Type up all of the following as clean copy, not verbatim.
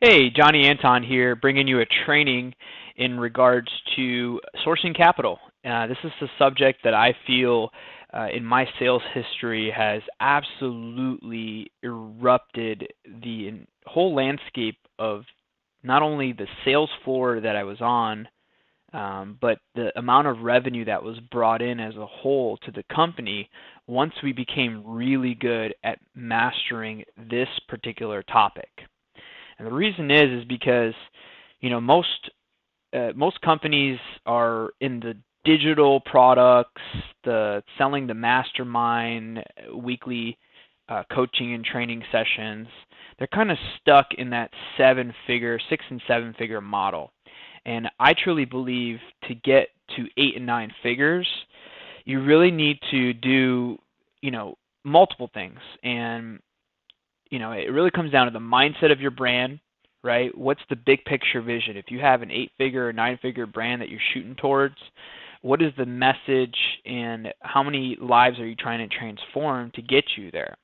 Hey, Johnny Anton here, bringing you a training in regards to sourcing capital. This is a subject that I feel in my sales history has absolutely erupted the whole landscape of not only the sales floor that I was on, but the amount of revenue that was brought in as a whole to the company once we became really good at mastering this particular topic. And the reason is because most companies are in the digital products, the selling the mastermind, weekly coaching and training sessions. They're kind of stuck in that six and seven figure model. And I truly believe to get to 8 and 9 figures, you really need to do, multiple things. And it really comes down to the mindset of your brand, right? What's the big picture vision? If you have an 8-figure or 9-figure brand that you're shooting towards, what is the message and how many lives are you trying to transform to get you there?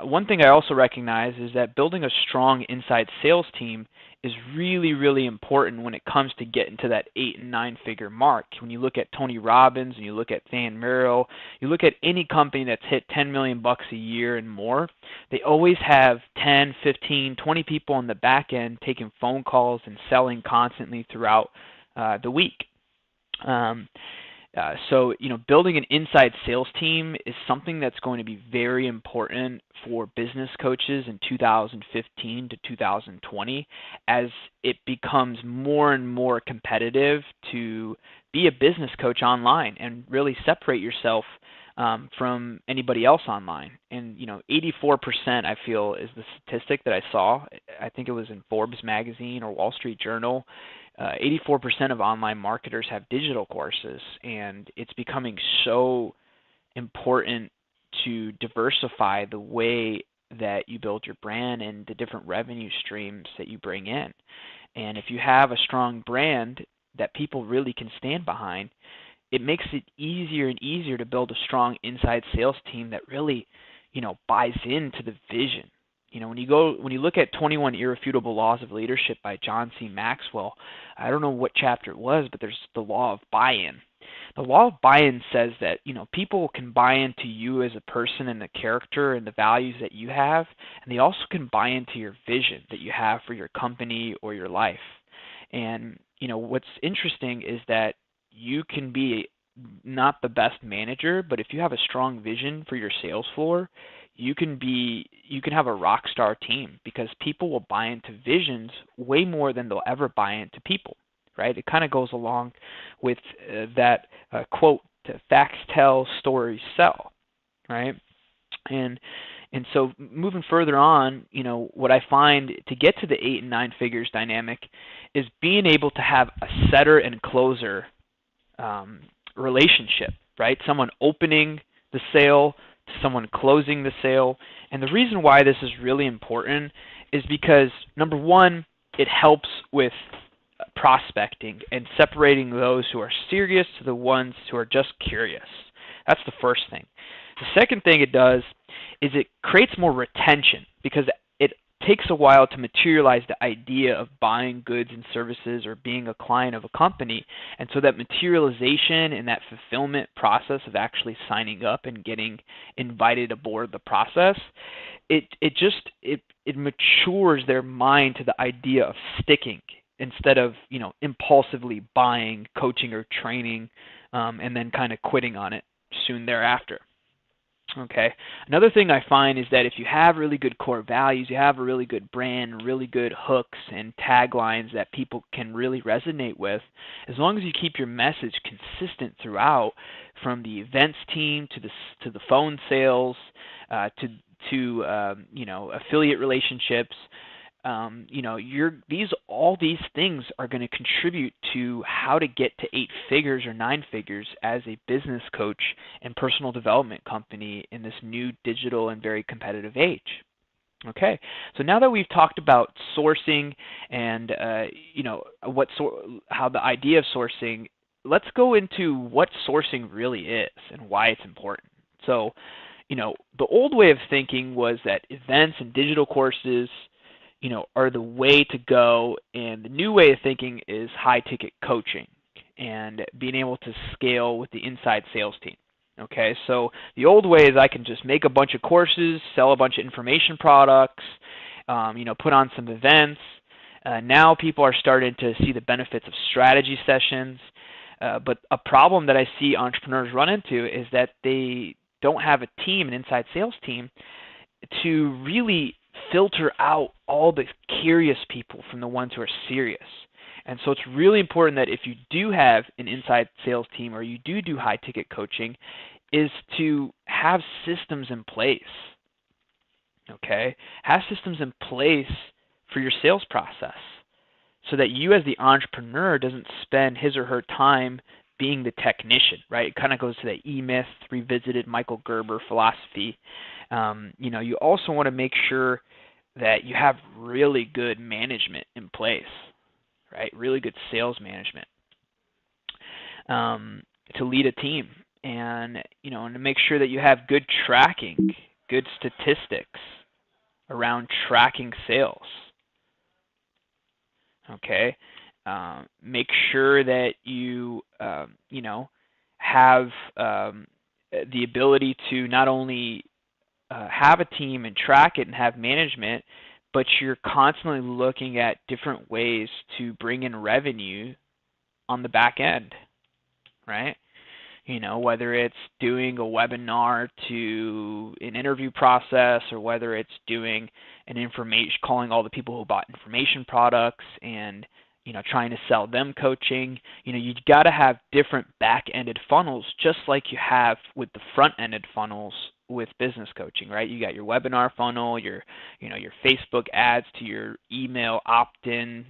One thing I also recognize is that building a strong inside sales team is really, really important when it comes to getting to that 8 and 9 figure mark. When you look at Tony Robbins and you look at Than Merrill, you look at any company that's hit 10 million bucks a year and more, they always have 10, 15, 20 people on the back end taking phone calls and selling constantly throughout the week. So building an inside sales team is something that's going to be very important for business coaches in 2015 to 2020 as it becomes more and more competitive to be a business coach online and really separate yourself from anybody else online. And 84% I feel is the statistic that I saw. I think it was in Forbes magazine or Wall Street Journal. 84% of online marketers have digital courses, and it's becoming so important to diversify the way that you build your brand and the different revenue streams that you bring in. And if you have a strong brand that people really can stand behind, it makes it easier and easier to build a strong inside sales team that really, buys into the vision. When you look at 21 Irrefutable Laws of Leadership by John C. Maxwell, I don't know what chapter it was, but there's the law of buy-in. The law of buy-in says that, people can buy into you as a person and the character and the values that you have, and they also can buy into your vision that you have for your company or your life. And, what's interesting is that you can be not the best manager, but if you have a strong vision for your sales floor, you can have a rock star team because people will buy into visions way more than they'll ever buy into people, right? It kind of goes along with that quote, facts tell, stories sell, right? And so moving further on, what I find to get to the 8 and 9 figures dynamic is being able to have a setter and closer relationship, right? Someone opening the sale to someone closing the sale. And the reason why this is really important is because, number one, it helps with prospecting and separating those who are serious to the ones who are just curious. That's the first thing. The second thing it does is it creates more retention because it takes a while to materialize the idea of buying goods and services or being a client of a company. And so that materialization and that fulfillment process of actually signing up and getting invited aboard the process, it matures their mind to the idea of sticking instead of, impulsively buying coaching or training and then kind of quitting on it soon thereafter. Okay. Another thing I find is that if you have really good core values, you have a really good brand, really good hooks and taglines that people can really resonate with, as long as you keep your message consistent throughout, from the events team to the phone sales to affiliate relationships, all these things are going to contribute to how to get to 8 figures or 9 figures as a business coach and personal development company in this new digital and very competitive age. Okay, so now that we've talked about sourcing and how the idea of sourcing, let's go into what sourcing really is and why it's important. So, the old way of thinking was that events and digital courses are the way to go. And the new way of thinking is high ticket coaching and being able to scale with the inside sales team. Okay, so the old way is I can just make a bunch of courses, sell a bunch of information products, put on some events. Now people are starting to see the benefits of strategy sessions. But a problem that I see entrepreneurs run into is that they don't have a team, an inside sales team, to really filter out all the curious people from the ones who are serious. And so it's really important that if you do have an inside sales team or you do high ticket coaching, is to have systems in place. Okay? Have systems in place for your sales process so that you as the entrepreneur doesn't spend his or her time being the technician, right? It kind of goes to the E-Myth, revisited Michael Gerber philosophy. You also want to make sure that you have really good management in place, right? Really good sales management to lead a team, and to make sure that you have good tracking, good statistics around tracking sales. Okay, make sure that you have the ability to not only have a team and track it and have management, but you're constantly looking at different ways to bring in revenue on the back end, right? Whether it's doing a webinar to an interview process, or whether it's doing an calling all the people who bought information products and trying to sell them coaching. You've got to have different back-ended funnels, just like you have with the front-ended funnels with business coaching, right? You got your webinar funnel, your Facebook ads to your email opt-in,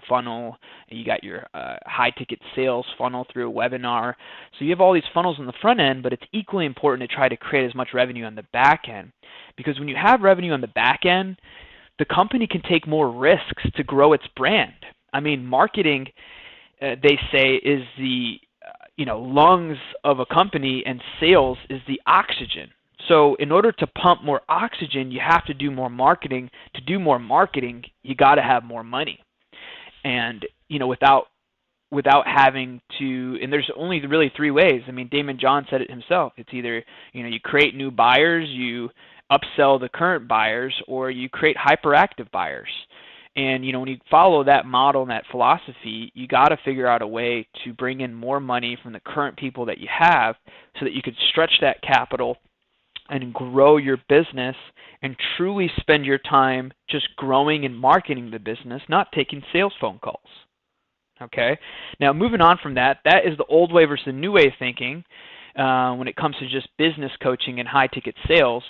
funnel, and you got your high-ticket sales funnel through a webinar. So you have all these funnels on the front end, but it's equally important to try to create as much revenue on the back end, because when you have revenue on the back end, the company can take more risks to grow its brand. I mean, marketing, they say, is the lungs of a company, and sales is the oxygen. So in order to pump more oxygen, you have to do more marketing. To do more marketing, you got to have more money. And without having to, and there's only really three ways. I mean, Damon John said it himself. It's either you create new buyers, you upsell the current buyers, or you create hyperactive buyers. And when you follow that model and that philosophy, you got to figure out a way to bring in more money from the current people that you have, so that you could stretch that capital and grow your business and truly spend your time just growing and marketing the business, not taking sales phone calls. Okay? Now, moving on from that is the old way versus the new way of thinking when it comes to just business coaching and high-ticket sales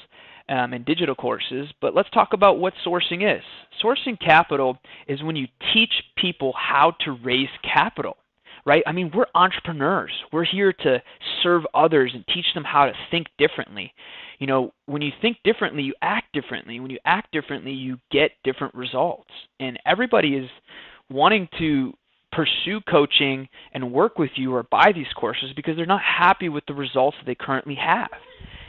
and digital courses. But let's talk about what sourcing is. Sourcing capital is when you teach people how to raise capital. Right? I mean, we're entrepreneurs. We're here to serve others and teach them how to think differently. When you think differently, you act differently. When you act differently, you get different results. And everybody is wanting to pursue coaching and work with you or buy these courses because they're not happy with the results that they currently have.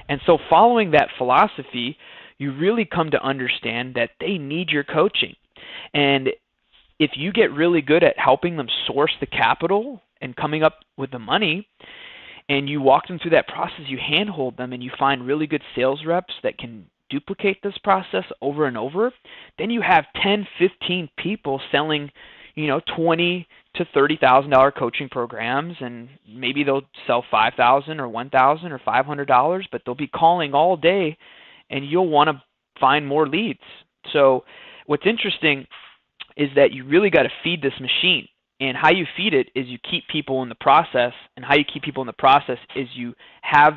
And so following that philosophy, you really come to understand that they need your coaching. And if you get really good at helping them source the capital and coming up with the money, and you walk them through that process, you handhold them, and you find really good sales reps that can duplicate this process over and over, then you have 10, 15 people selling, $20,000 to $30,000 coaching programs, and maybe they'll sell $5,000 or $1,000 or $500, but they'll be calling all day, and you'll want to find more leads. So what's interesting is that you really got to feed this machine. And how you feed it is you keep people in the process, and how you keep people in the process is you have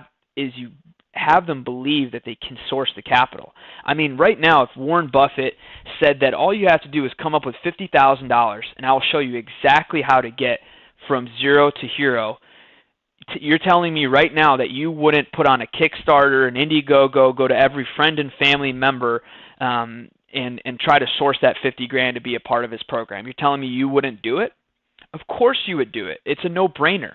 them believe that they can source the capital. I mean, right now, if Warren Buffett said that all you have to do is come up with $50,000, and I'll show you exactly how to get from zero to hero, you're telling me right now that you wouldn't put on a Kickstarter, an Indiegogo, go to every friend and family member, and try to source that $50,000 to be a part of his program. You're telling me you wouldn't do it? Of course you would do it. It's a no-brainer.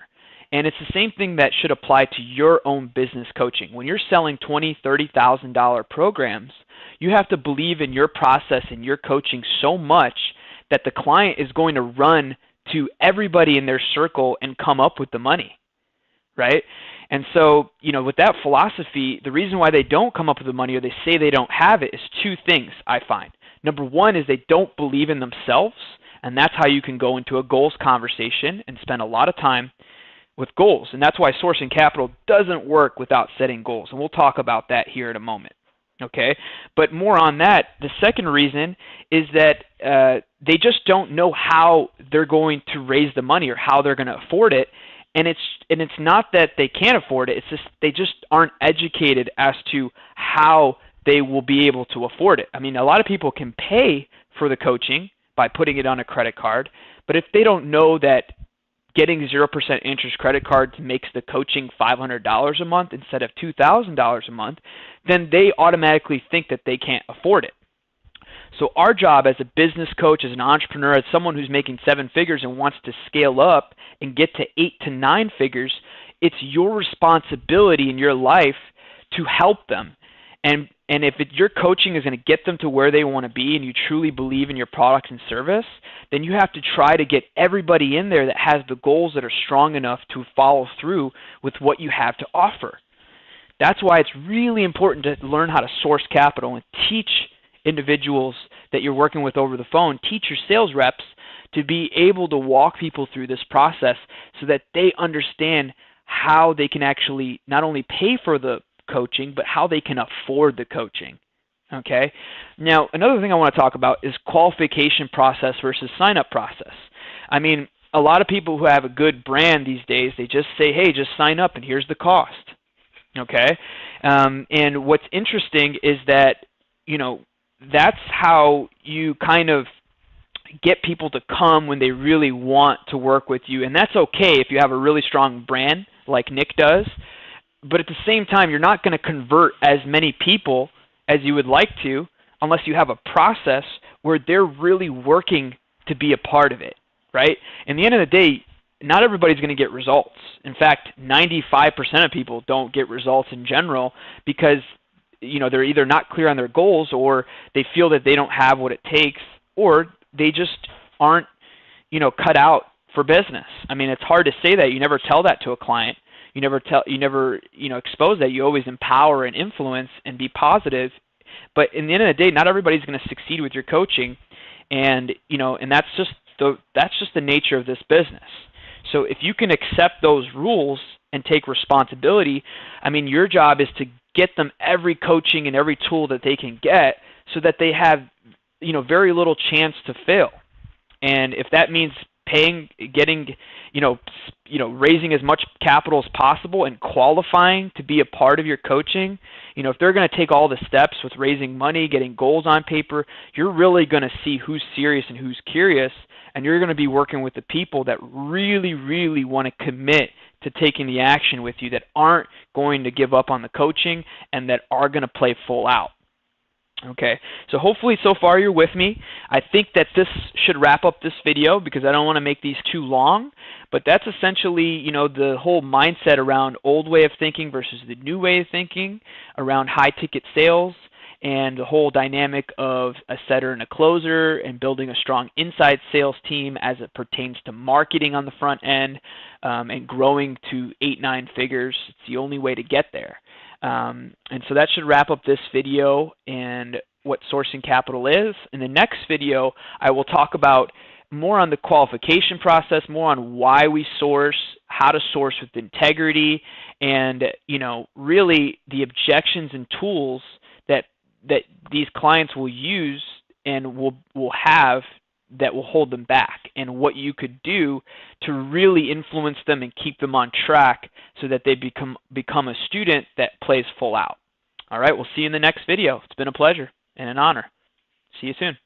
And it's the same thing that should apply to your own business coaching. When you're selling $20,000, $30,000 programs, you have to believe in your process and your coaching so much that the client is going to run to everybody in their circle and come up with the money, right? And so, with that philosophy, the reason why they don't come up with the money or they say they don't have it is two things, I find. Number one is they don't believe in themselves, and that's how you can go into a goals conversation and spend a lot of time with goals. And that's why sourcing capital doesn't work without setting goals. And we'll talk about that here in a moment. Okay, but more on that, the second reason is that they just don't know how they're going to raise the money or how they're going to afford it. And it's not that they can't afford it, it's just they just aren't educated as to how they will be able to afford it. I mean, a lot of people can pay for the coaching by putting it on a credit card, but if they don't know that getting 0% interest credit cards makes the coaching $500 a month instead of $2,000 a month, then they automatically think that they can't afford it. So our job as a business coach, as an entrepreneur, as someone who's making 7 figures and wants to scale up and get to 8 to 9 figures, it's your responsibility in your life to help them. And if your coaching is going to get them to where they want to be and you truly believe in your product and service, then you have to try to get everybody in there that has the goals that are strong enough to follow through with what you have to offer. That's why it's really important to learn how to source capital and teach individuals that you're working with over the phone, teach your sales reps to be able to walk people through this process so that they understand how they can actually not only pay for the coaching, but how they can afford the coaching. Okay? Now, another thing I want to talk about is qualification process versus sign-up process. I mean, a lot of people who have a good brand these days, they just say, hey, just sign up and here's the cost. Okay? And what's interesting is that, that's how you kind of get people to come when they really want to work with you. And that's okay if you have a really strong brand like Nick does. But at the same time, you're not going to convert as many people as you would like to unless you have a process where they're really working to be a part of it, right? In the end of the day, not everybody's going to get results. In fact, 95% of people don't get results in general because they're either not clear on their goals or they feel that they don't have what it takes or they just aren't, cut out for business. I mean, it's hard to say that. You never tell that to a client. You never expose that. You always empower and influence and be positive. But in the end of the day, not everybody's going to succeed with your coaching, and that's just the nature of this business. So if you can accept those rules and take responsibility, I mean, your job is to get them every coaching and every tool that they can get, so that they have very little chance to fail. And if that means getting, raising as much capital as possible and qualifying to be a part of your coaching, if they're going to take all the steps with raising money, getting goals on paper, you're really going to see who's serious and who's curious, and you're going to be working with the people that really, really want to commit to taking the action with you, that aren't going to give up on the coaching and that are going to play full out. Okay, so hopefully so far you're with me. I think that this should wrap up this video because I don't want to make these too long, but that's essentially, the whole mindset around old way of thinking versus the new way of thinking, around high ticket sales, and the whole dynamic of a setter and a closer and building a strong inside sales team as it pertains to marketing on the front end, and growing to 8-9 figures. It's the only way to get there. And so that should wrap up this video and what sourcing capital is. In the next video, I will talk about more on the qualification process, more on why we source, how to source with integrity, and really the objections and tools that these clients will use and will have that will hold them back, and what you could do to really influence them and keep them on track so that they become a student that plays full out. All right, we'll see you in the next video. It's been a pleasure and an honor. See you soon.